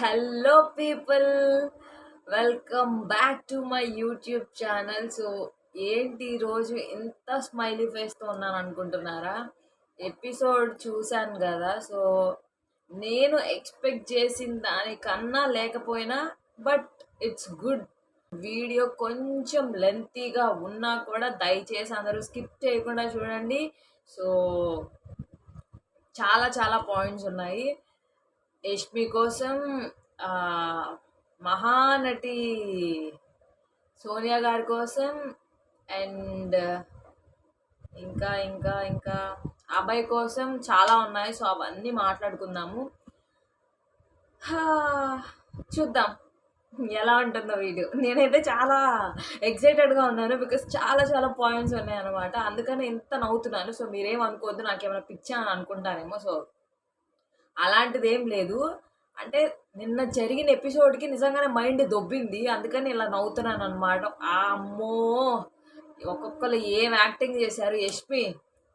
Hello people, welcome back to my YouTube channel. So ఏంటి ఈరోజు ఇంత స్మైలీ ఫేస్తో ఉన్నాను అనుకుంటున్నారా? ఎపిసోడ్ చూశాను కదా. సో నేను ఎక్స్పెక్ట్ చేసిన దానికన్నా లేకపోయినా, బట్ ఇట్స్ గుడ్. వీడియో కొంచెం లెంతీగా ఉన్నా కూడా దయచేసి అందరూ స్కిప్ చేయకుండా చూడండి. సో చాలా చాలా పాయింట్స్ ఉన్నాయి. యష్మి కోసం మహానటి సోనియా గారి కోసం, అండ్ ఇంకా ఇంకా ఇంకా అబ్బాయి కోసం చాలా ఉన్నాయి. సో అవన్నీ మాట్లాడుకుందాము. చూద్దాం ఎలా ఉంటుందో వీడియో. నేనైతే చాలా ఎక్సైటెడ్గా ఉన్నాను, బికాస్ చాలా చాలా పాయింట్స్ ఉన్నాయి అనమాట. అందుకని ఇంత నవ్వుతున్నాను. సో మీరేమనుకోవద్దు, నాకేమైనా పిచ్చా అని అనుకుంటారేమో. సో అలాంటిది ఏం లేదు. అంటే నిన్న జరిగిన ఎపిసోడ్కి నిజంగానే మైండ్ దొబ్బింది, అందుకని ఇలా నవ్వుతున్నాను అనమాట. అమ్మో, ఒక్కొక్కరు ఏం యాక్టింగ్ చేశారు. యష్మి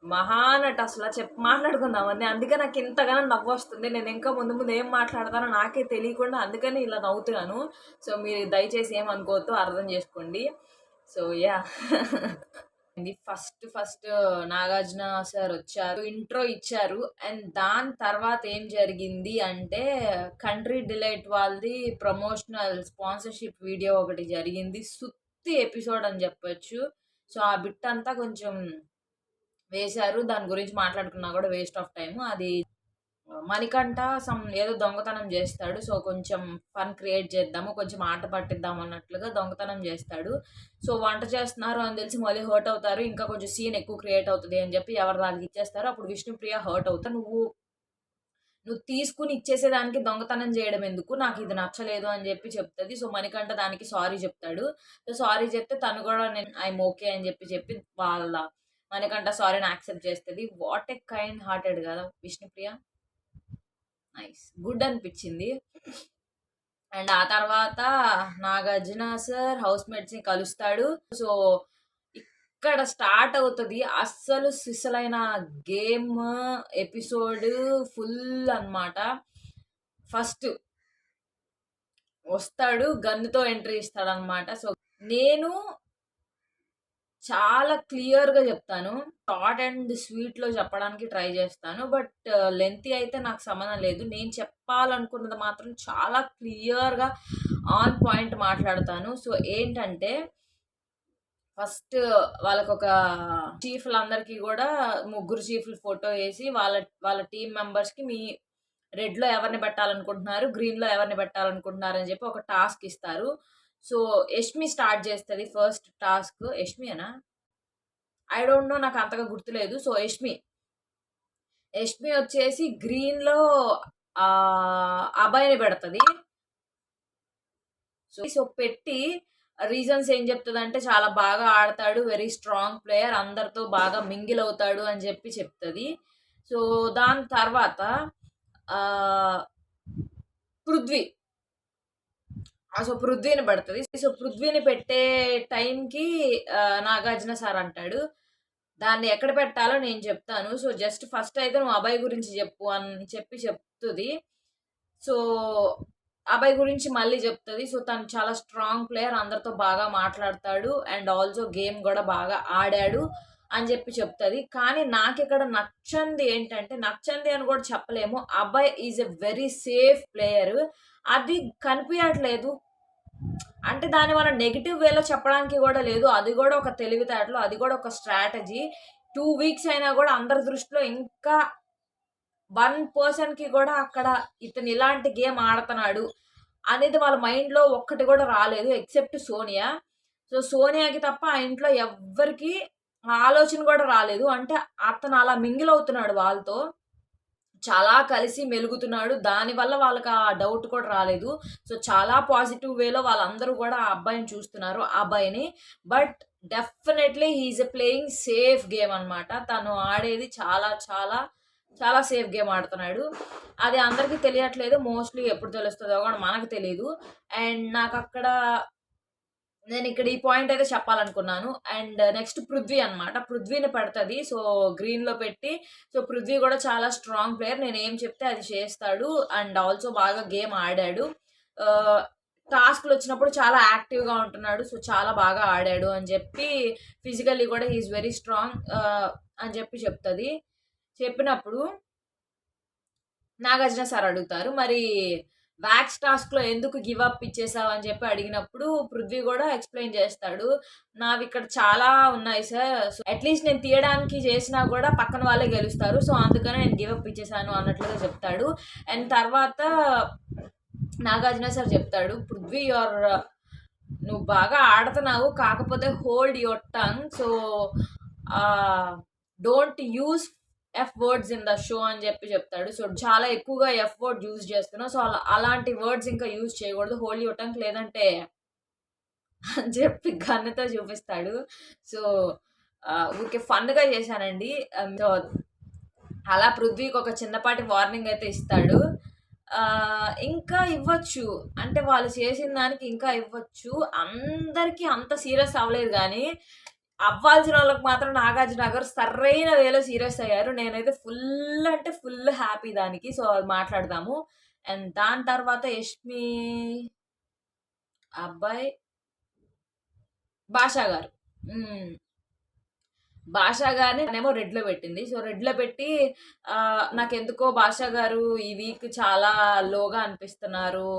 మహానట, అసలు మాట్లాడుకుందామని. అందుకే నాకు ఇంతగానో నవ్వు వస్తుంది. నేను ఇంకా ముందు ముందు ఏం మాట్లాడతానో నాకే తెలియకుండా అందుకని ఇలా నవ్వుతున్నాను. సో మీరు దయచేసి ఏమనుకోవద్దు, అర్థం చేసుకోండి. So yeah first Nagarjuna sir వచ్చారు, ఇంట్రో ఇచ్చారు. అండ్ దాని తర్వాత ఏం జరిగింది అంటే, కంట్రీ డిలైట్ వాళ్ళది ప్రమోషనల్ స్పాన్సర్షిప్ వీడియో ఒకటి జరిగింది. సుత్తి ఎపిసోడ్ అని చెప్పొచ్చు. సో ఆ బిట్ అంతా కొంచెం వేశారు. దాని గురించి మాట్లాడుకున్నా కూడా వేస్ట్ ఆఫ్ టైం. అది మణికంఠ ఏదో దొంగతనం చేస్తాడు. సో కొంచెం ఫన్ క్రియేట్ చేద్దాము, కొంచెం ఆట పట్టిద్దాం అన్నట్లుగా దొంగతనం చేస్తాడు. సో వంట చేస్తున్నారు అని తెలిసి మళ్ళీ హర్ట్ అవుతారు. ఇంకా కొంచెం సీన్ ఎక్కువ క్రియేట్ అవుతుంది అని చెప్పి ఎవరి దానికి ఇచ్చేస్తారు. అప్పుడు విష్ణుప్రియ హర్ట్ అవుతారు. నువ్వు తీసుకుని ఇచ్చేసేదానికి దొంగతనం చేయడం ఎందుకు, నాకు ఇది నచ్చలేదు అని చెప్పి చెప్తుంది. సో మణికంఠ దానికి సారీ చెప్తాడు. సో సారీ చెప్తే తను కూడా నేను ఐఎమ్ ఓకే అని చెప్పి వాళ్ళ మణికంఠ సారీని యాక్సెప్ట్ చేస్తుంది. వాట్ ఏ కైండ్ హార్టెడ్ కదా విష్ణుప్రియ. నైస్, గుడ్ అనిపించింది. అండ్ ఆ తర్వాత నాగార్జున సార్ హౌస్ మేట్స్ని కలుస్తాడు. సో ఇక్కడ స్టార్ట్ అవుతుంది అస్సలు సిసలైన గేమ్ ఎపిసోడ్ ఫుల్ అనమాట. ఫస్ట్ వస్తాడు, గన్నుతో ఎంట్రీ ఇస్తాడు అనమాట. సో నేను చాలా క్లియర్గా చెప్తాను, షార్ట్ అండ్ స్వీట్లో చెప్పడానికి ట్రై చేస్తాను. బట్ లెంతీ అయితే నాకు సంబంధం లేదు. నేను చెప్పాలనుకున్నది మాత్రం చాలా క్లియర్గా ఆన్ పాయింట్ మాట్లాడతాను. సో ఏంటంటే, ఫస్ట్ వాళ్ళకొక చీఫ్లందరికీ కూడా ముగ్గురు చీఫ్లు ఫోటో వేసి వాళ్ళ టీం మెంబర్స్కి మీ రెడ్లో ఎవరిని పెట్టాలనుకుంటున్నారు, గ్రీన్లో ఎవరిని పెట్టాలనుకుంటున్నారు అని చెప్పి ఒక టాస్క్ ఇస్తారు. సో యష్మి స్టార్ట్ చేస్తుంది ఫస్ట్ టాస్క్. యష్మినా, ఐ డోంట్ నో, నాకు అంతగా గుర్తులేదు. సో యష్మి వచ్చేసి గ్రీన్లో అబ్బాయిని పెడుతుంది. సో పెట్టి రీజన్స్ ఏం చెప్తుంది అంటే, చాలా బాగా ఆడతాడు, వెరీ స్ట్రాంగ్ ప్లేయర్, అందరితో బాగా మింగిల్ అవుతాడు అని చెప్పి చెప్తుంది. సో దాని తర్వాత పృథ్వీని పడుతుంది. సో పృథ్వీని పెట్టే టైంకి నాగార్జున సార్ అంటాడు, దాన్ని ఎక్కడ పెట్టాలో నేను చెప్తాను. సో జస్ట్ ఫస్ట్ అయితే నువ్వు అబ్బాయి గురించి చెప్పు అని చెప్పి చెప్తుంది. సో అబ్బాయి గురించి మళ్ళీ చెప్తుంది. సో తను చాలా స్ట్రాంగ్ ప్లేయర్, అందరితో బాగా మాట్లాడతాడు, అండ్ ఆల్సో గేమ్ కూడా బాగా ఆడాడు అని చెప్పి చెప్తుంది. కానీ నాకు ఇక్కడ నచ్చంది ఏంటంటే, నచ్చంది అని కూడా చెప్పలేము, అబ్బాయి is a very safe player. అది కనిపించట్లేదు. అంటే దాన్ని మనం నెగిటివ్ వేలో చెప్పడానికి కూడా లేదు. అది కూడా ఒక తెలివితేటలు, అది కూడా ఒక స్ట్రాటజీ. 2 వీక్స్ అయినా కూడా అందరి దృష్టిలో ఇంకా 1% కూడా అక్కడ ఇతను ఇలాంటి గేమ్ ఆడుతున్నాడు అనేది వాళ్ళ మైండ్లో ఒక్కటి కూడా రాలేదు, ఎక్సెప్ట్ సోనియా. సో సోనియాకి తప్ప ఆ ఇంట్లో ఎవ్వరికి ఆలోచన కూడా రాలేదు. అంటే అతను అలా మింగిల్ అవుతున్నాడు వాళ్ళతో, చాలా కలిసి మెలుగుతున్నాడు, దానివల్ల వాళ్ళకి ఆ డౌట్ కూడా రాలేదు. సో చాలా పాజిటివ్ వేలో వాళ్ళందరూ కూడా ఆ అబ్బాయిని చూస్తున్నారు, ఆ అబ్బాయిని. But definitely he is a playing safe game అనమాట. తను ఆడేది చాలా చాలా చాలా సేఫ్ గేమ్ ఆడుతున్నాడు. అది అందరికీ తెలియట్లేదు, మోస్ట్లీ ఎప్పుడు తెలుస్తుందో కూడా మనకు తెలియదు. అండ్ నాకు అక్కడ నేను ఇక్కడ ఈ పాయింట్ అయితే చెప్పాలనుకున్నాను. అండ్ నెక్స్ట్ పృథ్వీ అనమాట. పృథ్వీని పెడతది. సో, గ్రీన్‌లో పెట్టి సో, పృథ్వీ కూడా చాలా స్ట్రాంగ్ ప్లేయర్. నేనేం చెప్తే అది చేస్తాడు. అండ్ ఆల్సో బాగా గేమ్ ఆడాడు. ఆహ్, టాస్క్‌లొచ్చినప్పుడు చాలా యాక్టివ్‌గా ఉంటున్నాడు. సో, చాలా బాగా ఆడాడు అని చెప్పి ఫిజికల్లీ కూడా హి ఈస్ వెరీ స్ట్రాంగ్ అని చెప్పి చెప్తది. చెప్పినప్పుడు నాగార్జున సార్ అడుగుతారు. మరి వ్యాక్స్ టాస్క్‌లో ఎందుకు గివ్ అప్ ఇచ్చేసావు అని చెప్పి అడిగినప్పుడు పృథ్వీ గూడా ఎక్స్‌ప్లెయిన్ చేస్తాడు. నావిక్కడ చాలా ఉన్నాయి సార్. సో, అట్‌లీస్ట్ నేను తీయడానికి చేసినా గూడా పక్కన వాళ్ళే గెలుస్తారు. సో, అందుకనే నేను గివ్ అప్ ఇచ్చేసాను అన్నట్లుగా చెప్తాడు. అండ్ తర్వాత నాగార్జున సార్ చెప్తాడు, "పృథ్వీ నువ్వు బాగా ఆడుతున్నావు. కాకపోతే hold your tongue. So, don't use F words in the show" అని చెప్పి చెప్తాడు. సో, చాలా ఎక్కువగా ఎఫ్ వర్డ్ యూజ్ చేస్తున్నావు. సో, అలాంటి వర్డ్స్ ఇంకా యూజ్ చేయకూడదు. హోల్డ్ యువర్ టంగ్ లేదంటే అని చెప్పి గన్నుతో చూపిస్తాడు. సో, ఊరికే ఫన్‌గా చేశానండి. సో, అలా పృథ్వీకి ఒక చిన్నపాటి వార్నింగ్ అయితే ఇస్తాడు. ఇంకా ఇవ్వచ్చు. అంటే వాళ్ళు చేసిన దానికి ఇంకా ఇవ్వచ్చు. అందరికి అంత సీరియస్ అవ్వలేదు గానీ, అవ్వాల్సినోళ్ళకి మాత్రం నాగార్జున గారు సరైన వేలో సీరియస్ అయ్యారు. నేనైతే ఫుల్ అంటే ఫుల్ హ్యాపీ దానికి. సో, అది మాట్లాడదాము. అండ్ దాని తర్వాత యష్మి అబ్బాయి 'భాషా' గారు. హ్మ్. 'భాషా' గారినేమో రెడ్‌లో పెట్టింది. సో, రెడ్‌లో పెట్టి నాకెందుకో 'భాషా' గారు ఈ వీక్ చాలా లోగా అనిపిస్తున్నారు.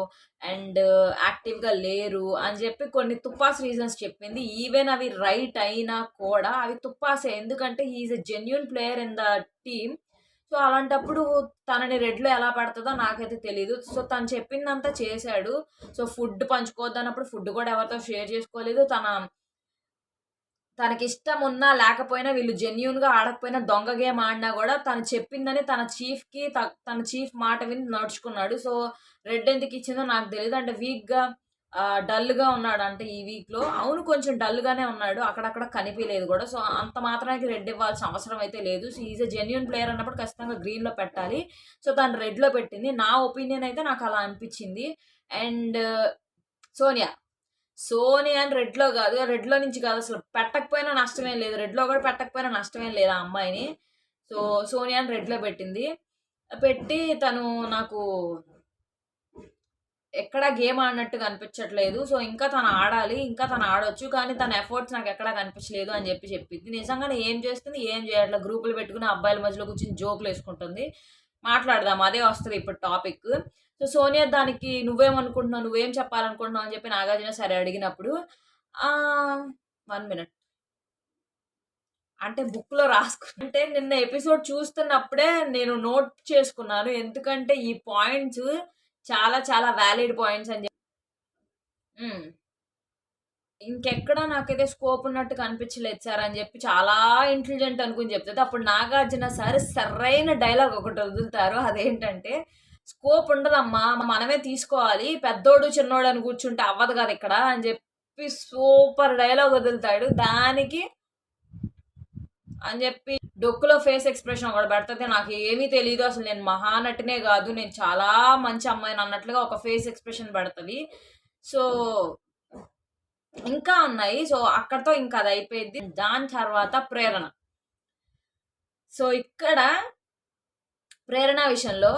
అండ్ యాక్టివ్‌గా లేరు అని చెప్పి కొన్ని తుప్పాస్ రీజన్స్ చెప్పింది. ఈవెన్ అవి రైట్ అయినా కూడా అవి తుప్పాసే. ఎందుకంటే he is a genuine player in the team. So, అలాంటప్పుడు తనని రెడ్‌లో ఎలా పెడతదో నాకైతే తెలీదు. సో, తను చెప్పిందంతా చేశాడు. సో, ఫుడ్ పంచుకోవద్దన్నప్పుడు ఫుడ్ కూడా ఎవరితో షేర్ చేసుకోలేదు. తనకిష్టమున్నా లేకపోయినా వీళ్ళు జెన్యూన్‌గా ఆడకపోయినా దొంగ గేమ్ ఆడినా గూడా తను చెప్పిందని తన చీఫ్ మాట విని నడుచుకున్నాడు. సో, రెడ్ ఎందుకిచ్చిందో నాకు తెలీదు. అంటే వీక్‌గా డల్‌గా ఉన్నాడంటే ఈ వీక్‌లో. అవును, కొంచెం డల్‌గానే ఉన్నాడు. అక్కడక్కడ కనిపియలేదు గూడా. సో, అంత మాత్రానికి రెడ్ ఇవ్వాల్సిన అవసరం అయితే లేదు. So, is a genuine player అన్నప్పుడు ఖచ్చితంగా గ్రీన్‌లో పెట్టాలి. సో, తను రెడ్‌లో పెట్టింది. నా ఒపీనియన్ అయితే నాకలా అనిపిచ్చింది. అండ్ సోనియా. సోనియాని రెడ్‌లో గాదు. రెడ్‌లో నుంచి కాదు అసలు పెట్టకపోయినా నష్టమేం లేదు. రెడ్‌లో గూడా పెట్టకపోయినా నష్టమేం లేదు ఆ అమ్మాయిని. సో, సోనియాని రెడ్‌లో పెట్టింది. పెట్టి తను నాకు ఎక్కడా గేమ్ ఆడినట్టుగా అనిపించట్లేదు. సో, ఇంకా తను ఆడాలి. ఇంకా తను ఆడొచ్చు. కానీ తన ఎఫర్ట్స్ నాకెక్కడా కనిపించలేదు అని చెప్పిద్ది. నిజంగానే ఏం చేస్తుంది? ఏం చేయట్లా. గ్రూపులు పెట్టుకొని అబ్బాయిల మధ్యలో కూర్చొని జోకులేసుకుంటుంది. మాట్లాడదాం. అదే వస్తది ఇప్పుడు టాపిక్. సో, సోనియా దానికి నువ్వేమనుకుంటున్నావు? నువ్వేం చెప్పాలనుకుంటున్నావు? అని చెప్పి నాగార్జున సరే అడిగినప్పుడు 1 మినిట్. అంటే బుక్‌లో అంటే నిన్న ఎపిసోడ్ చూస్తున్నప్పుడే నేను నోట్ చేసుకున్నాను. ఎందుకంటే ఈ పాయింట్స్ చాలా చాలా వాలిడ్ పాయింట్స్ అని హ్మ్. ఇంకెక్కడ నాకైతే స్కోప్ ఉన్నట్టు కనిపించలేదు సార్ అని చెప్పి చాలా ఇంటెలిజెంట్ అనుకుని చెప్తది. అప్పుడు నాగార్జున సార్ సరైన డైలాగ్ ఒకటి వదులుతారు. అదేంటంటే, "స్కోప్ ఉండదమ్మా, మనమే తీసుకోవాలి. పెద్దోడు, చిన్నోడు అని కూర్చుంటే అవ్వదు కదా ఇక్కడ" అని చెప్పి సూపర్ డైలాగ్ వదులుతాడు. దానికి అని చెప్పి డొక్కులో ఫేస్ ఎక్స్‌ప్రెషన్ ఒకటి పెడతది. నాకు ఏమీ తెలీదు. అసలు నేను మహానటినే గాదు. నేను చాలా మంచి అమ్మాయిని అన్నట్లుగా ఒక ఫేస్ ఎక్స్‌ప్రెషన్ పెడతది. సో, ఇంకా ఉన్నాయి. సో, అక్కడితో ఇంకా అది అయిపోయిద్ది. దాని తర్వాత ప్రేరణ. సో, ఇక్కడ ప్రేరణ విషయంలో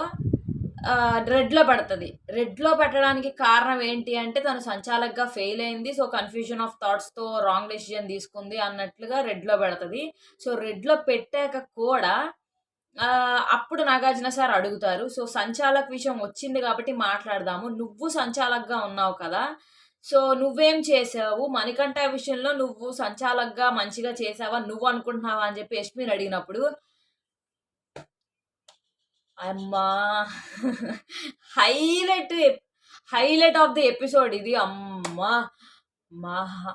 రెడ్‌లో పెడతది. రెడ్‌లో పెట్టడానికి కారణం ఏంటి అంటే తను సంచాలక్‌గా ఫెయిల్ అయింది. సో, కన్‌ఫ్యూజన్ ఆఫ్ థాట్స్‌తో రాంగ్ డెసిషన్ తీసుకుంది అన్నట్లుగా రెడ్‌లో పెడతది. సో, రెడ్‌లో పెట్టాక కూడా అప్పుడు నాగార్జున సార్ అడుగుతారు. సో, సంచాలక్ విషయం వచ్చింది కాబట్టి మాట్లాడదాము. నువ్వు సంచాలక్‌గా ఉన్నావు కదా! సో, నువ్వేం చేసావు? మణికంఠ విషయంలో నువ్వు సంచాలక్‌గా మంచిగా చేసావా? నువ్వనుకుంటున్నావా? అని చెప్పి యష్మిని అడిగినప్పుడు అమ్మా! Highlight highlight of the episode ఇది. అమ్మా! మహా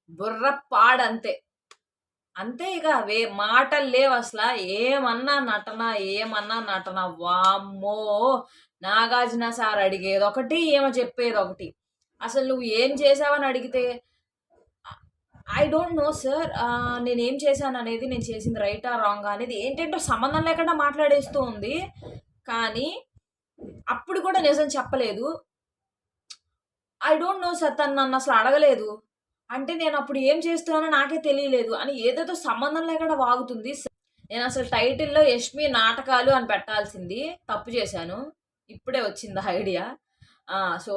బుర్ర పాడంతే. అంతే ఇక మాటలు లేవసల. ఏమన్నా నటన. వామ్మో! నాగార్జున సార్ అడిగేదొకటి, ఈమె చెప్పేదొకటి. అసలు నువ్వు ఏం చేశావని అడిగితే, ఐ డోంట్ నో సార్. నేనేం చేశాననేది, నేను చేసింది రైటా? రాంగా? అనేది ఏంటేంటో సంబంధం లేకుండా మాట్లాడేస్తూ ఉంది. కానీ, అప్పుడు కూడా నిజం చెప్పలేదు. ఐ డోంట్ నో సార్ తను నన్నసలు అడగలేదు. అంటే నేనప్పుడు ఏం చేస్తున్నానో నాకే తెలియలేదు అని ఏదేదో సంబంధం లేకుండా వాగుతుంది. నేనసలు టైటిల్‌లో 'యష్మి నాటకాలు' అని పెట్టాల్సింది. తప్పు చేశాను. ఇప్పుడే వచ్చింది ఆ ఐడియా. ఆ! సో,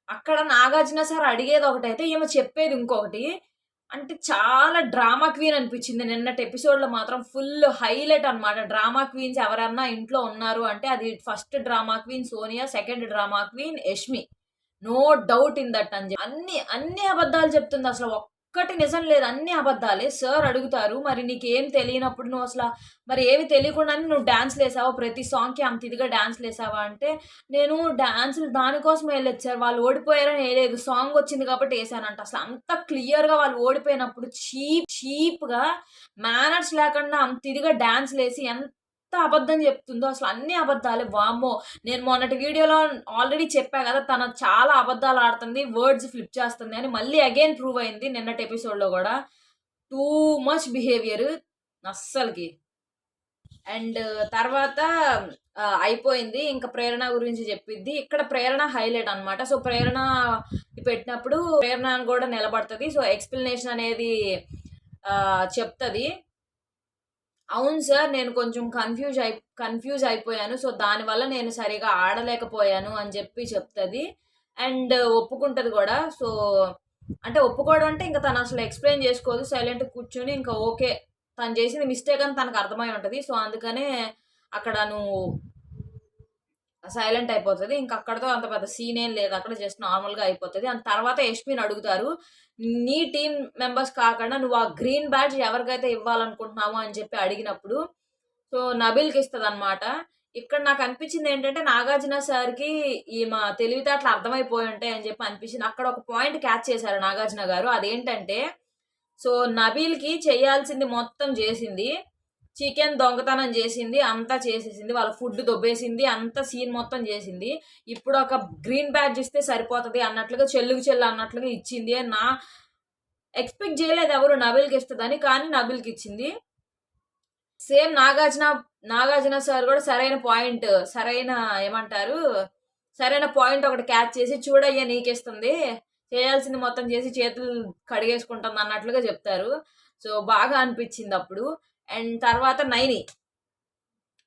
అక్కడ నాగార్జున సార్ అడిగేదొకటైతే ఈమె చెప్పేది ఇంకొకటి. అంటే చాలా డ్రామా క్వీన్ అనిపిచ్చింది. నిన్నటి ఎపిసోడ్‌లో మాత్రం ఫుల్ హైలైట్ అన్నమాట. డ్రామా క్వీన్స్ ఎవరన్నా ఇంట్లో ఉన్నారు అంటే అది first drama queen Sonia, second drama queen Yashmi. No doubt in that అని జెప్పి. అన్ని అబద్ధాలు చెప్తుందసల. ఒక్కటి నిజం లేదు. అన్ని అబద్ధాలే. సార్ అడుగుతారు, "మరి నీకేం తెలియనప్పుడు నువ్వసల మరి ఏమి తెలియకుండానే నువ్వు డాన్స్‌లేసావా? ప్రతి సాంగ్‌కి అంత ఇదిగా డాన్స్‌లేసావా?" అంటే, "నేను డాన్సులు దానికోసమే ఎయలేదు సార్. వాళ్ళు ఓడిపోయారని ఎయలేదు. సాంగొచ్చింది కాబట్టి ఎసానంట." అసలు అంత క్లియర్‌గా వాళ్ళు ఓడిపోయినప్పుడు చీప్‌గా మేనర్స్ లేకుండా అంత ఇదిగా డాన్స్‌లేసి ఎంత అబద్ధం చెప్తుందో అసలు అన్ని అబద్ధాలే. వామ్మో! నేను మొన్నటి వీడియోలో ఆల్రెడీ చెప్పా గదా! తను చాలా అబద్ధాలు ఆడుతుంది. వర్డ్స్ ఫ్లిప్ చేస్తుంది అని మళ్ళీ అగైన్ ప్రూవ్ అయింది నిన్నటి ఎపిసోడ్‌లో గూడా. టూ మచ్ బిహేవియర్ అస్సలకి. అండ్ తర్వాత అయిపోయింది. ఇంక ప్రేరణ గురించి చెప్పిద్ది. ఇక్కడ ప్రేరణ హైలైట్ అన్నమాట. సో, ప్రేరణ పెట్టినప్పుడు ప్రేరణ గూడా నిలబడతది. సో, ఎక్స్‌ప్లనేషన్ అనేది చెప్తది. అవును సార్. నేను కొంచెం కన్‌ఫ్యూజ్ అయిపోయాను. సో, దానివల్ల నేను సరిగ్గా ఆడలేకపోయాను అని జెప్పి చెప్తది. అండ్ ఒప్పుకుంటది గూడా. సో, అంటే ఒప్పుకోవడం అంటే ఇంక తనసలు ఎక్స్‌ప్లెయిన్ జేసుకోదు. సైలెంట్‌గా కూర్చొని ఇంకా ఓకే. తను చేసింది మిస్టేక్ అని తనకు అర్థమై ఉంటది. సో, అందుకనే అక్కడ నువ్వు సైలెంట్ అయిపోతది. ఇంక అక్కడితో అంత పెద్ద సీనేం లేదు. అక్కడ జస్ట్ నార్మల్‌గా అయిపోతది. అండ్ తర్వాత యష్మిని అడుగుతారు. నీ టీమ్ మెంబర్స్ కాకుండా నువ్వు ఆ గ్రీన్ బ్యాడ్జ్ ఎవరికైతే ఇవ్వాలనుకుంటున్నావో అని చెప్పి అడిగినప్పుడు, సో, నబీల్‌కి ఇస్తదనమాట. ఇక్కడ నాకనిపించిందేంటంటే, నాగార్జున సార్‌కి ఈమె తెలివితేటలు అర్థమైపోయి ఉంటాయి అని చెప్పి అనిపించింది. అక్కడ ఒక పాయింట్ క్యాచ్ చేశారు నాగార్జున గారు. అదేంటంటే, సో, నబీల్‌కి చేయాల్సింది మొత్తం జేసింది. చికెన్ దొంగతనం జేసింది. అంతా చేసేసింది. వాళ్ళ ఫుడ్ దొబ్బేసింది. అంతా సీన్ మొత్తం జేసింది. ఇప్పుడు ఒక గ్రీన్ బ్యాడ్జ్ ఇస్తే సరిపోతది అన్నట్లుగా చెల్లుకి చెల్లు అన్నట్లుగా ఇచ్చింది అని ఎక్స్‌పెక్ట్ జేయలేదు ఎవరు నబీల్‌కి ఇస్తదని. కానీ నబీల్‌కిచ్చింది. సేమ్ నాగార్జున సార్ గూడా సరైన ఏమంటారు? సరైన పాయింట్ ఒకటి క్యాచ్ చేసి చూడయ్యా నీకిస్తుంది. చేయాల్సింది మొత్తం చేసి చేతులు కడిగేసుకుంటుంది అన్నట్లుగా జెప్తారు. సో, బాగా అనిపిచ్చిందప్పుడు. అండ్ తర్వాత నైని.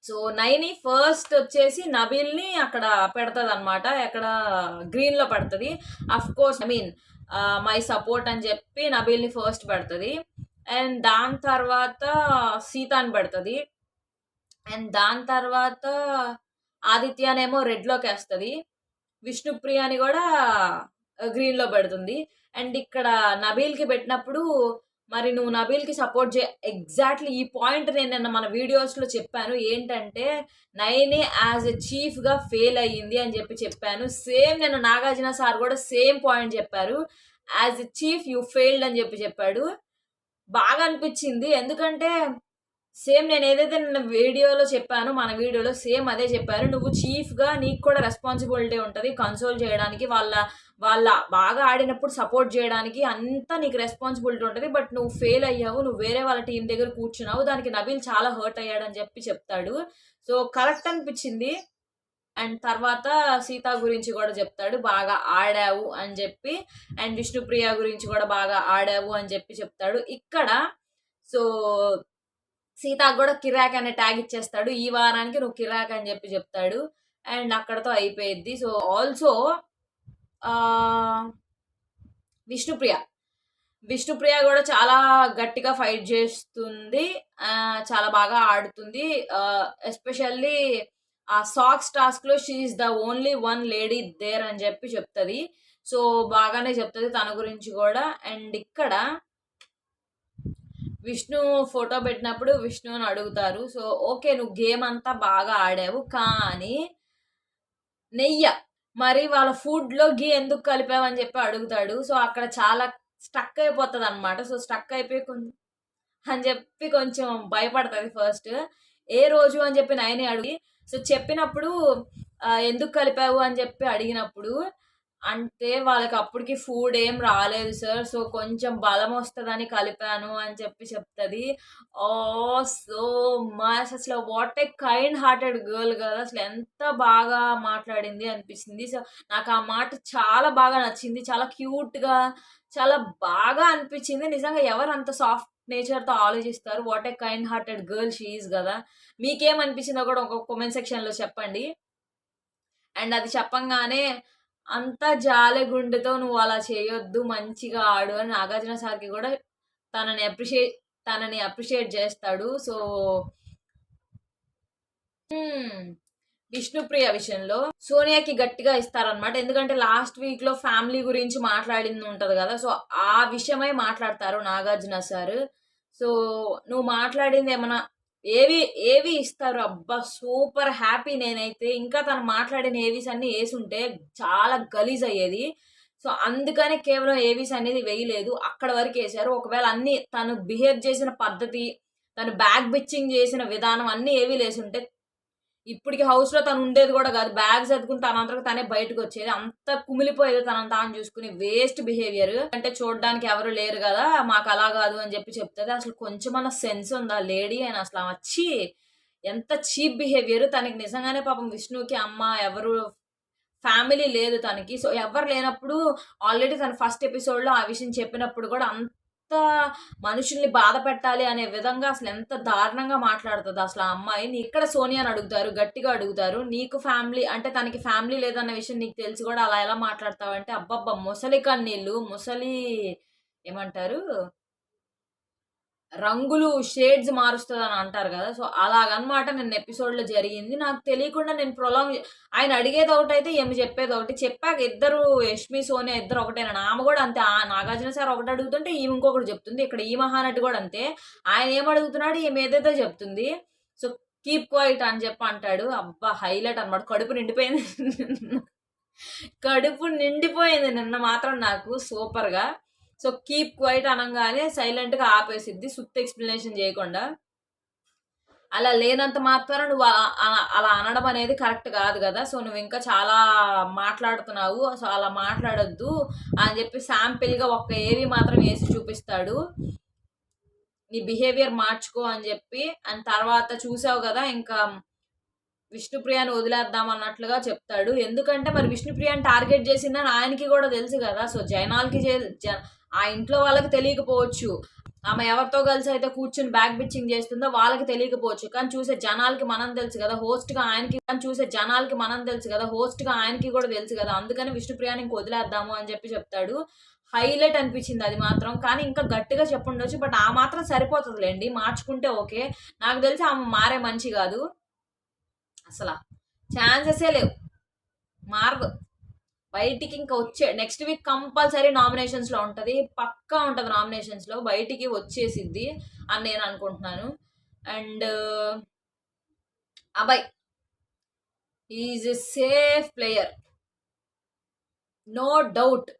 సో, నైని ఫస్ట్ వచ్చేసి నబీల్‌ని అక్కడ పెడతదనమాట. ఎక్కడ గ్రీన్‌లో పెడతది. Of course I mean my support అని చెప్పి నబీల్‌ని ఫస్ట్ పెడతది. అండ్ దాని తర్వాత సీతాని పెడతది. అండ్ దాని తర్వాత ఆదిత్యనేమో రెడ్‌లోకేస్తది. విష్ణుప్రియని గూడా గ్రీన్‌లో పెడుతుంది. అండ్ ఇక్కడ నబీల్‌కి పెట్టినప్పుడు మరి నువ్వు నబీల్‌కి సపోర్ట్ ఎగ్జాక్ట్‌లీ ఈ పాయింట్ నేను నిన్న మన వీడియోస్‌లో చెప్పాను. ఏంటంటే నయని యాస్ ఎ చీఫ్‌గా ఫెయిల్ అయ్యింది అని చెప్పాను. సేమ్ నిన్న నాగార్జున సార్ గూడా సేమ్ పాయింట్ చెప్పారు. As a chief you failed అని చెప్పాడు. బాగా అనిపిచ్చింది. ఎందుకంటే సేమ్ నేనేదైతే నిన్న వీడియోలో చెప్పానో, మన వీడియోలో సేమ్ అదే చెప్పారు. నువ్వు చీఫ్‌గా నీకు కూడా రెస్పాన్సిబిలిటీ ఉంటది. కన్సోల్ చేయడానికి, వాళ్ళ బాగా ఆడినప్పుడు సపోర్ట్ చేయడానికి అంతా నీకు రెస్పాన్సిబిలిటీ ఉంటది. బట్ నువ్వు ఫెయిల్ అయ్యావు. నువ్వు వేరే వాళ్ళ టీమ్ దగ్గర కూర్చున్నావు. దానికి నబీల్ చాలా హర్ట్ అయ్యాడని చెప్తాడు. సో, కరెక్ట్ అనిపిచ్చింది. అండ్ తర్వాత సీత గురించి గూడా చెప్తాడు. బాగా ఆడావు అని జెప్పి. అండ్ విష్ణుప్రియ గురించి గూడా బాగా ఆడావు అని చెప్తాడు. ఇక్కడ సో సీతకు గూడా కిరాక్ అనే ట్యాగ్ ఇచ్చేస్తాడు. ఈ వారానికి నువ్వు కిరాక్ అని చెప్తాడు. అండ్ అక్కడితో అయిపోయిద్ది. సో, ఆల్సో ఆహ్, విష్ణుప్రియ. విష్ణుప్రియ గూడా చాలా గట్టిగా ఫైట్ జేస్తుంది. చాలా బాగా ఆడుతుంది. ఎస్పెషల్లీ ఆ సాక్స్ టాస్క్‌లో she is the only one lady there అని చెప్తది. సో, బాగానే చెప్తది తన గురించి గూడా. అండ్ ఇక్కడ విష్ణు ఫోటో పెట్టినప్పుడు విష్ణుని అడుగుతారు. So, okay. నువ్వు గేమ్ అంతా బాగా ఆడావు. కానీ నెయ్య మరి వాళ్ళ ఫుడ్‌లో ఘీ ఎందుకు కలిపావని అడుగుతాడు. సో, అక్కడ చాలా స్టక్ అయిపోతదనమాట. సో, స్టక్ అయిపోయి కొంచెం భయపడతది ఫస్ట్. ఏ రోజు అని నయని అడిగి సో, చెప్పినప్పుడు ఎందుకు కలిపావు అని అడిగినప్పుడు అంటే వాళ్ళకి అప్పటికి ఫుడ్ ఏం రాలేదు సార్. సో, కొంచెం బలం వస్తదని కలిపాను అని చెప్పి చెప్తది. ఓహ్! సో మచ్ అసలు what a kind hearted girl గదా! అసలు ఎంత బాగా మాట్లాడింది అనిపించింది. సో, నాకు ఆ మాట చాలా బాగా నచ్చింది. చాలా క్యూట్‌గా, చాలా బాగా అనిపించింది. నిజంగా ఎవరు అంత సాఫ్ట్ నేచర్‌తో ఆలోచిస్తారు. What a kind hearted girl she is గదా! మీకేమనిపించిందో కూడా ఒక కామెంట్ సెక్షన్‌లో చెప్పండి. అండ్ అది చెప్పంగానే అంత జాలిగుండెతో "నువ్వలా చేయొద్దు. మంచిగా ఆడు" అని నాగార్జున సార్‌కి గూడా తనని అప్రిషియేట్ జేస్తాడు. సో హ్మ్. విష్ణుప్రియ విషయంలో సోనియాకి గట్టిగా ఇస్తారనమాట. ఎందుకంటే లాస్ట్ వీక్‌లో ఫ్యామిలీ గురించి మాట్లాడింది ఉంటది గదా! సో, ఆ విషయమై మాట్లాడతారు నాగార్జున సారు. సో, నువ్వు మాట్లాడిందేమన్నా ఏవి ఇస్తారు. అబ్బా! సూపర్ హ్యాపీ నేనైతే. ఇంకా తను మాట్లాడిన ఏవీస్ అన్నీ యేసుంటే చాలా గలీజయ్యేది. సో, అందుకనే కేవలం ఏవీస్ అనేది వేయలేదు. అక్కడి వరకేశారు. ఒకవేళ అన్నీ తను బిహేవ్ చేసిన పద్ధతి, తను బ్యాక్ బిచ్చింగ్ చేసిన విధానం అన్నీ ఏవీలేసుంటే ఇప్పటికి హౌస్‌లో తనుండేది గూడా గాదు. బ్యాగ్ సర్దుకుని తనంతట తనే బయటకొచ్చేది. అంత కుమిలిపోయేది తనని తాను జూసుకొని. Waste behaviour. అంటే చూడ్డానికి ఎవరు లేరు గదా! మాకలా గాదు అని జెప్పి చెప్తది. అసలు కొంచెమన్నా సెన్స్ ఉందా లేడీ అని అసలామె ఛీ! ఎంత చీప్ బిహేవియర్. తనకి నిజంగానే పాపం విష్ణుకి అమ్మ ఎవరు ఫ్యామిలీ లేదు తనకి. సో, ఎవ్వరు లేనప్పుడు ఆల్రెడీ తను ఫస్ట్ ఎపిసోడ్‌లో ఆ విషయం చెప్పినప్పుడు గూడా అంత మనుషుల్ని బాధ పెట్టాలి అనే విధంగా అసలెంత దారుణంగా మాట్లాడుతదో అసల ఆ అమ్మాయి. ఇక్కడ సోనియాని అడుగుతారు. గట్టిగా అడుగుతారు. నీకు ఫ్యామిలీ అంటే తనకి ఫ్యామిలీ లేదన్న విషయం నీకు తెలిసి గూడా అలా ఎలా మాట్లాడతావంటే అబ్బబ్బా! మొసలి కన్నీళ్ళు, మొసలి ఏమంటారు? రంగులు షేడ్స్ మారుస్తదని అంటారు గదా! సో, అలాగనమాట నిన్న ఎపిసోడ్‌లో జరిగింది. నాకు తెలియకుండా నేను ఆయన అడిగేదొకటైతే ఈమె చెప్పేదొకటి. చెప్పాక ఇద్దరు యష్మి, సోనియా ఇద్దరు ఒకటేనని. ఆమె గూడా అంతే. నాగార్జున సార్ ఒకటి అడుగుతుంటే ఈమె ఇంకొకటి చెప్తుంది. ఇక్కడ ఈ మహానటి గూడా అంతే. ఆయన ఏమడుగుతున్నాడు ఈమె ఏదేదో చెప్తుంది. సో, కీప్ క్వైట్ అని చెప్పి అంటాడు. అబ్బా! హైలైట్ అనమాట. కడుపు నిండిపోయింది. కడుపు నిండిపోయింది నిన్న మాత్రం నాకు సూపర్‌గా. సో, కీప్ క్వైట్ అనంగానే సైలెంట్‌గా ఆపేసిద్ది. సుత్తి ఎక్స్‌ప్లనేషన్ జేయకుండా. అలా లేనంత మాత్రాన నువ్వు అలా అనడం అనేది కరెక్ట్ గాదు గదా! సో, నువ్వింకా చాలా మాట్లాడుతున్నావు. సో, అలా మాట్లాడొద్దు అని జెప్పి శాంపిల్‌గా ఒక్క ఏవి మాత్రం ఏసి చూపిస్తాడు. నీ బిహేవియర్ మార్చుకో అని జెప్పి. అండ్ తర్వాత చూసావు గదా! ఇంకా విష్ణుప్రియని వదిలేద్దాం అన్నట్లుగా చెప్తాడు. ఎందుకంటే మరి విష్ణుప్రియని టార్గెట్ చేసిందని ఆయనకి గూడా తెలుసు గదా! సో, జనాలకి ఆ ఇంట్లో వాళ్ళకి తెలియకపోవచ్చు. ఆమె ఎవరితో కలిసి అయితే కూర్చొని బ్యాక్ బిచ్చింగ్ చేస్తుందో వాళ్ళకి తెలియకపోవచ్చు. కానీ చూసే జనాలకి మనం తెలుసు గదా! హోస్ట్‌గా ఆయనకి గూడా తెలుసు గదా! అందుకని విష్ణుప్రియని ఇంక వదిలేద్దాము అని చెప్పి చెప్తాడు. హైలైట్ అనిపించింది అది మాత్రం. కానీ ఇంకా గట్టిగా చెప్పుండొచ్చు. బట్ ఆ మాత్రం సరిపోతదిలెండి. మార్చుకుంటే ఓకే. నాకు తెలిసి ఆమె మారే మనిషి గాదు. అసల ఛాన్సెసే లేవు. మారదు. బయటికి ఇంక వచ్చే నెక్స్ట్ వీక్ కంపల్సరీ నామినేషన్స్‌లో ఉంటది. పక్కా ఉంటది నామినేషన్స్‌లో. బయటికి వచ్చేసిద్ది అని నేను అనుకుంటున్నాను. And Abhay is a safe player. No doubt.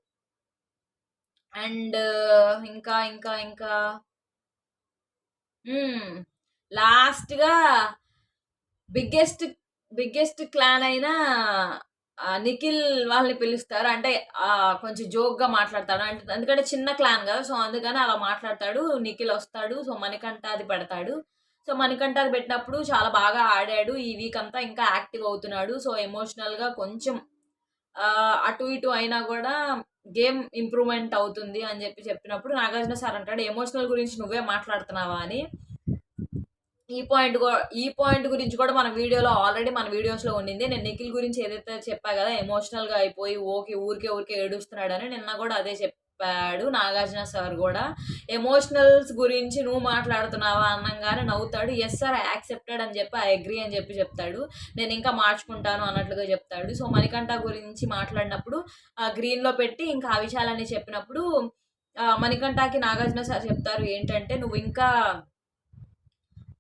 And ఇంకా హ్మ్. లాస్ట్‌గా బిగ్గెస్ట్ క్లాన్ అయిన నిఖిల్ వాళ్ళని పిలుస్తారు. అంటే కొంచెం జోక్‌గా మాట్లాడతాడు. అంటే ఎందుకంటే చిన్న క్లాన్ గదా! సో, అందుకని అలా మాట్లాడతాడు. నిఖిల్ ఒస్తాడు. సో, మణికంఠ అది పెడతాడు. సో, మణికంఠ అది పెట్టినప్పుడు చాలా బాగా ఆడాడు. ఈ వీక్ అంతా ఇంకా యాక్టివ్ అవుతున్నాడు. సో, ఎమోషనల్‌గా కొంచెం అటు ఇటు అయినా గూడా గేమ్ ఇంప్రూవ్‌మెంట్ అవుతుంది అని చెప్పినప్పుడు నాగార్జున సార్ అంటాడు, "ఎమోషనల్ గురించి నువ్వే మాట్లాడుతున్నావా" అని. ఈ పాయింట్ గురించి కూడా ఆల్రెడీ మన వీడియోస్‌లో ఉండింది. నేను నిఖిల్ గురించి ఏదైతే చెప్పా గదా! ఎమోషనల్‌గా అయిపోయి ఊరికే ఏడుస్తున్నాడని నిన్న గూడా అదే చెప్పాడు నాగార్జున సార్ గూడా. ఎమోషనల్స్ గురించి నువ్వు మాట్లాడుతున్నావా అనంగానే నవ్వుతాడు. యెస్ సార్ ఐ యాక్సెప్టెడ్ అని చెప్పి, ఐ అగ్రీ అని చెప్పి చెప్తాడు. నేను ఇంకా మార్చుకుంటాను అన్నట్లుగా చెప్తాడు. సో, మణికంఠ గురించి మాట్లాడినప్పుడు గ్రీన్‌లో పెట్టి ఇంకా ఆ విషయాలన్నీ చెప్పినప్పుడు మణికంఠకి నాగార్జున సార్ చెప్తారు ఏంటంటే, "నువ్వు ఇంకా"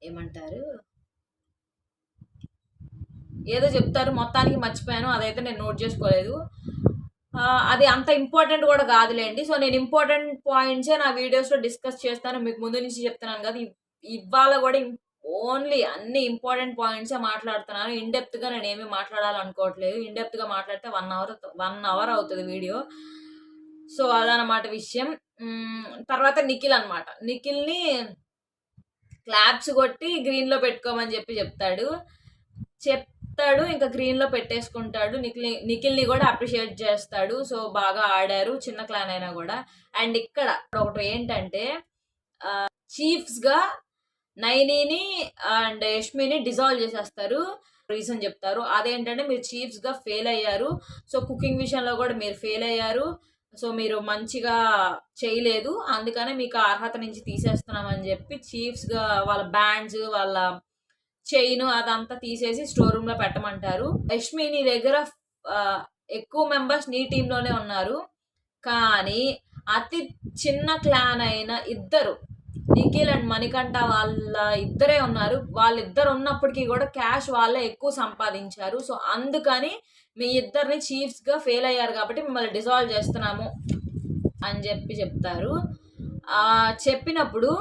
ఏమంటారు? ఏదో చెప్తారు. మొత్తానికి మర్చిపోయాను. అదైతే నేను నోట్ చేసుకోలేదు. అది అంత ఇంపార్టెంట్ గూడా గాదులెండి. సో, నేను ఇంపార్టెంట్ పాయింట్సే నా వీడియోస్‌లో డిస్కస్ చేస్తాను. మీకు ముందు నుంచి చెప్తున్నాను గదా! ఇవాళ గూడా ఓన్లీ అన్ని ఇంపార్టెంట్ పాయింట్సే మాట్లాడుతున్నాను. ఇన్ డెప్త్‌గా నేనేమి మాట్లాడాలనుకోవట్లేదు. ఇన్ డెప్త్‌గా మాట్లాడితే 1 అవర్ అవుతది వీడియో. సో, అదనమాట విషయం. తర్వాత నిఖిల్ అనమాట. నిఖిల్‌ని క్లాప్స్ కొట్టి గ్రీన్‌లో పెట్టుకోమని చెప్తాడు. ఇంకా గ్రీన్‌లో పెట్టేసుకుంటాడు. నిఖిల్‌ని గూడా అప్రిషియేట్ చేస్తాడు. సో, బాగా ఆడారు. చిన్న క్లాన్ అయినా గూడా. అండ్ ఇక్కడ ఒకటి ఏంటంటే చీఫ్స్‌గా నైనిని అండ్ యష్మిని డిజాల్వ్ చేసేస్తారు. రీజన్ చెప్తారు. అదేంటంటే మీరు చీఫ్స్‌గా ఫెయిల్ అయ్యారు. సో, కుకింగ్ విషయంలో కూడా మీరు ఫెయిల్ అయ్యారు. సో, మీరు మంచిగా చేయలేదు. అందుకనే మీకు ఆ అర్హత నుంచి తీసేస్తున్నామని చెప్పి చీఫ్స్‌గా వాళ్ళ బ్యాండ్స్, వాళ్ళ చైన్ అదంతా తీసేసి స్టోర్ రూమ్ లో పెట్టమంటారు. యష్మి నీ దగ్గర ఎక్కువ మెంబర్స్ నీ టీంలోనే ఉన్నారు. కానీ అతి చిన్న క్లాన్ అయిన ఇద్దరు నిఖిల్ అండ్ మణికంఠ వాళ్ళ ఇద్దరే ఉన్నారు. వాళ్ళిద్దరు ఉన్నప్పటికీ కూడా క్యాష్ వాళ్ళే ఎక్కువ సంపాదించారు. సో అందుకని మీ ఇద్దరిని చీఫ్స్ గా ఫెయిల్ అయ్యారు కాబట్టి మిమ్మల్ని డిజాల్వ్ చేస్తున్నాము అని చెప్తారు. చెప్పినప్పుడు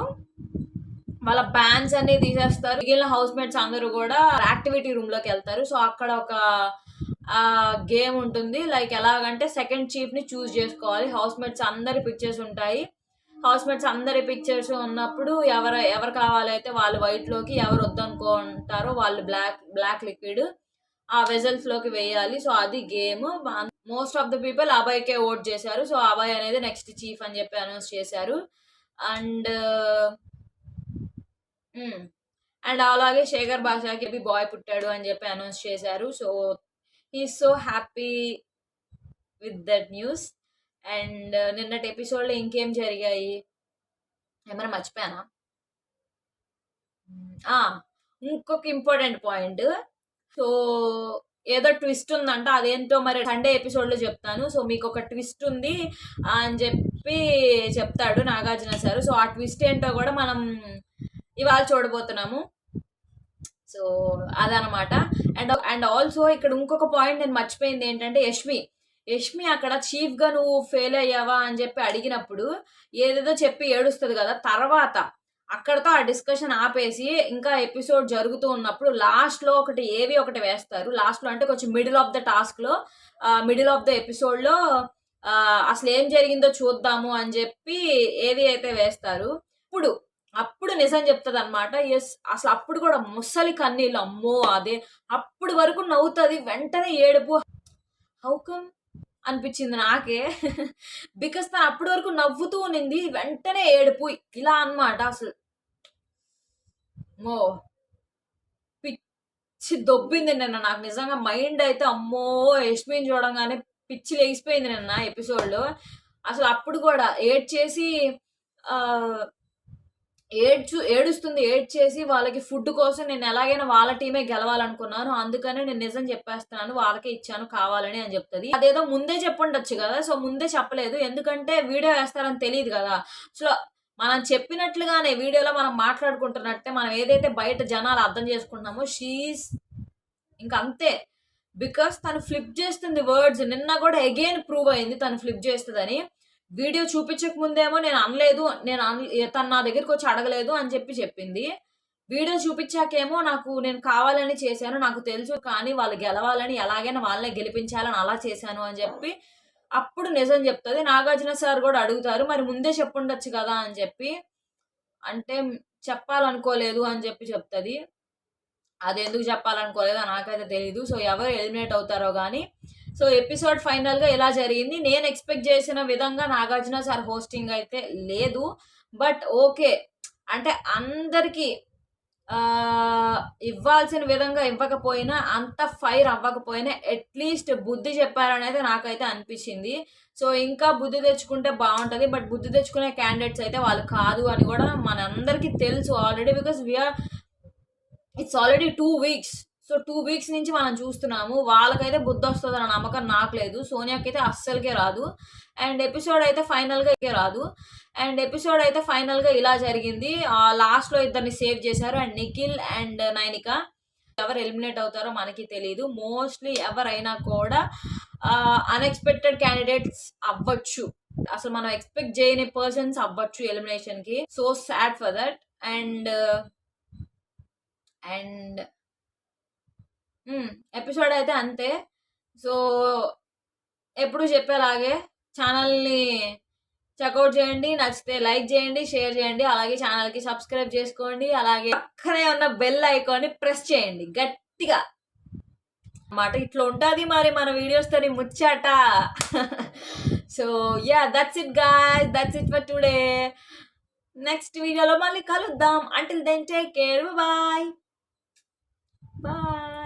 వాళ్ళ బ్యాన్స్ అన్ని తీసేస్తారు. మిగిలిన హౌస్ మేట్స్ అందరూ కూడా యాక్టివిటీ రూమ్ లోకి వెళ్తారు. సో అక్కడ ఒక గేమ్ ఉంటుంది. లైక్ ఎలాగంటే సెకండ్ చీఫ్ ని చూస్ చేసుకోవాలి. హౌస్ మేట్స్ అందరి పిక్చర్స్ ఉంటాయి. హౌస్ మేట్స్ అందరి పిక్చర్స్ ఉన్నప్పుడు ఎవరు కావాలైతే వాళ్ళు వైట్ లోకి, ఎవరు వద్దనుకుంటారో వాళ్ళు బ్లాక్ లిక్విడ్ ఆ వెజల్స్ లోకి వేయాలి. సో అది game. Most of the people అభయ్కే ఓట్ చేశారు. సో అభయ్ అనేది నెక్స్ట్ చీఫ్ అని చెప్పి అనౌన్స్ చేశారు. అండ్ అలాగే శేఖర్ భాషకి బాయ్ పుట్టాడు అని చెప్పి అనౌన్స్ చేశారు. So he so happy with that news. And నిన్నటి ఎపిసోడ్లో ఇంకేం జరిగాయి ఏమైనా మర్చిపోయానా? ఇంకొక ఇంపార్టెంట్ పాయింట్. సో ఏదో ట్విస్ట్ ఉందంట. అదేంటో మరి సండే ఎపిసోడ్లో చెప్తాను. సో మీకు ఒక ట్విస్ట్ ఉంది అని చెప్పి చెప్తాడు నాగార్జున సార్. సో ఆ ట్విస్ట్ ఏంటో కూడా మనం ఇవాళ చూడబోతున్నాము. సో అదనమాట. అండ్ ఆల్సో ఇక్కడ ఇంకొక పాయింట్ నేను మర్చిపోయింది ఏంటంటే యష్మి అక్కడ చీఫ్ గా నువ్వు ఫెయిల్ అయ్యావా అని చెప్పి అడిగినప్పుడు ఏదేదో చెప్పి ఏడుస్తుంది కదా. తర్వాత అక్కడతో ఆ డిస్కషన్ ఆపేసి ఇంకా ఎపిసోడ్ జరుగుతూ ఉన్నప్పుడు లాస్ట్ లో ఒకటి వేస్తారు. లాస్ట్ లో అంటే కొంచెం మిడిల్ ఆఫ్ ద టాస్క్ లో మిడిల్ ఆఫ్ ద ఎపిసోడ్ లో అసలు ఏం జరిగిందో చూద్దాము అని చెప్పి ఏవి అయితే వేస్తారు. అప్పుడు నిజం చెప్తుంది అనమాట. ఎస్ అసలు అప్పుడు కూడా ముసలి కన్నీళ్ళు, అమ్మో అదే అప్పుడు వరకు నవ్వుతుంది, వెంటనే ఏడుపు. హౌకమ్ అనిపించింది నాకే. బికాస్ తను అప్పటి వరకు నవ్వుతూ ఉన్నింది, వెంటనే ఏడుపు ఇలా అనమాట. అసలు మో పిచ్చి దొబ్బింది నిన్న నాకు నిజంగా. మైండ్ అయితే అమ్మో యష్మిని చూడంగానే పిచ్చి లేచిపోయింది నిన్న ఎపిసోడ్లో. అసలు అప్పుడు కూడా ఏడ్చేసి ఏడ్చేసి వాళ్ళకి ఫుడ్ కోసం నేను ఎలాగైనా వాళ్ళ టీమే గెలవాలనుకున్నాను. అందుకనే నేను నిజం చెప్పేస్తున్నాను, వాళ్ళకే ఇచ్చాను కావాలని అని చెప్తుంది. అదేదో ముందే చెప్పుండొచ్చు కదా. సో ముందే చెప్పలేదు, ఎందుకంటే వీడియో వేస్తారని తెలియదు కదా. సో మనం చెప్పినట్లుగానే వీడియోలో మనం మాట్లాడుకుంటున్నట్టే మనం ఏదైతే బయట జనాలు అర్థం చేసుకుంటున్నామో షీస్ ఇంకా అంతే. బికాస్ తను ఫ్లిప్ చేస్తుంది వర్డ్స్. నిన్న కూడా అగైన్ ప్రూవ్ అయింది తను ఫ్లిప్ చేస్తుందని. వీడియో చూపించక ముందేమో నేను అనలేదు, తను నా దగ్గరికి వచ్చి అడగలేదు అని చెప్పింది. వీడియో చూపించాకేమో నేను కావాలని చేశాను, నాకు తెలుసు, కానీ వాళ్ళు గెలవాలని ఎలాగైనా వాళ్ళనే గెలిపించాలని అలా చేశాను అని చెప్పి అప్పుడు నిజం చెప్తుంది. నాగార్జున సార్ కూడా అడుగుతారు, మరి ముందే చెప్పుండొచ్చు కదా అని చెప్పి. అంటే చెప్పాలనుకోలేదు అని చెప్తుంది. అది ఎందుకు చెప్పాలనుకోలేదో నాకైతే తెలీదు. సో ఎవరు ఎలిమినేట్ అవుతారో కానీ. సో ఎపిసోడ్ ఫైనల్ గా ఇలా జరిగింది. నేను ఎక్స్పెక్ట్ చేసిన విధంగా నాగార్జున సార్ హోస్టింగ్ అయితే లేదు. బట్ ఓకే, అంటే అందరికి ఇవ్వాల్సిన విధంగా ఇవ్వకపోయినా, అంత ఫైర్ అవ్వకపోయినా అట్లీస్ట్ బుద్ధి చెప్పారనేది నాకైతే అనిపించింది. సో ఇంకా బుద్ధి తెచ్చుకుంటే బాగుంటుంది. బట్ బుద్ధి తెచ్చుకునే క్యాండిడేట్స్ అయితే వాళ్ళు కాదు అని కూడా మనందరికీ తెలుసు already. Because it's already 2 weeks. So 2 weeks నుంచి మనం చూస్తున్నాము. వాళ్ళకైతే బుద్ధి వస్తుంది అన్న నమ్మకం నాకు లేదు. సోనియాకి అయితే అస్సలకే రాదు. అండ్ ఎపిసోడ్ అయితే ఫైనల్ గా ఇలా జరిగింది. లాస్ట్ లో ఇద్దరిని సేవ్ చేశారు. అండ్ నిఖిల్ అండ్ నైనిక ఎవరు ఎలిమినేట్ అవుతారో మనకి తెలియదు. మోస్ట్లీ ఎవరైనా కూడా అన్ఎక్స్పెక్టెడ్ క్యాండిడేట్స్ అవ్వచ్చు. అసలు మనం ఎక్స్పెక్ట్ చేయని పర్సన్స్ అవ్వచ్చు ఎలిమినేషన్ కి. So sad for that. And and episode అయితే అంతే. సో ఎప్పుడు చెప్పేలాగే ఛానల్ని చెక్అవుట్ చేయండి, నచ్చితే లైక్ చేయండి, షేర్ చేయండి, అలాగే ఛానల్కి సబ్స్క్రైబ్ చేసుకోండి, అలాగే పక్కనే ఉన్న బెల్ ఐకాన్ని ప్రెస్ చేయండి గట్టిగా అన్నమాట. ఇట్లా ఉంటుంది మరి మన వీడియోస్తో ముచ్చట. So yeah, that's it guys, that's it for today. Next వీడియోలో మళ్ళీ కలుద్దాం. Until then take care, bye bye.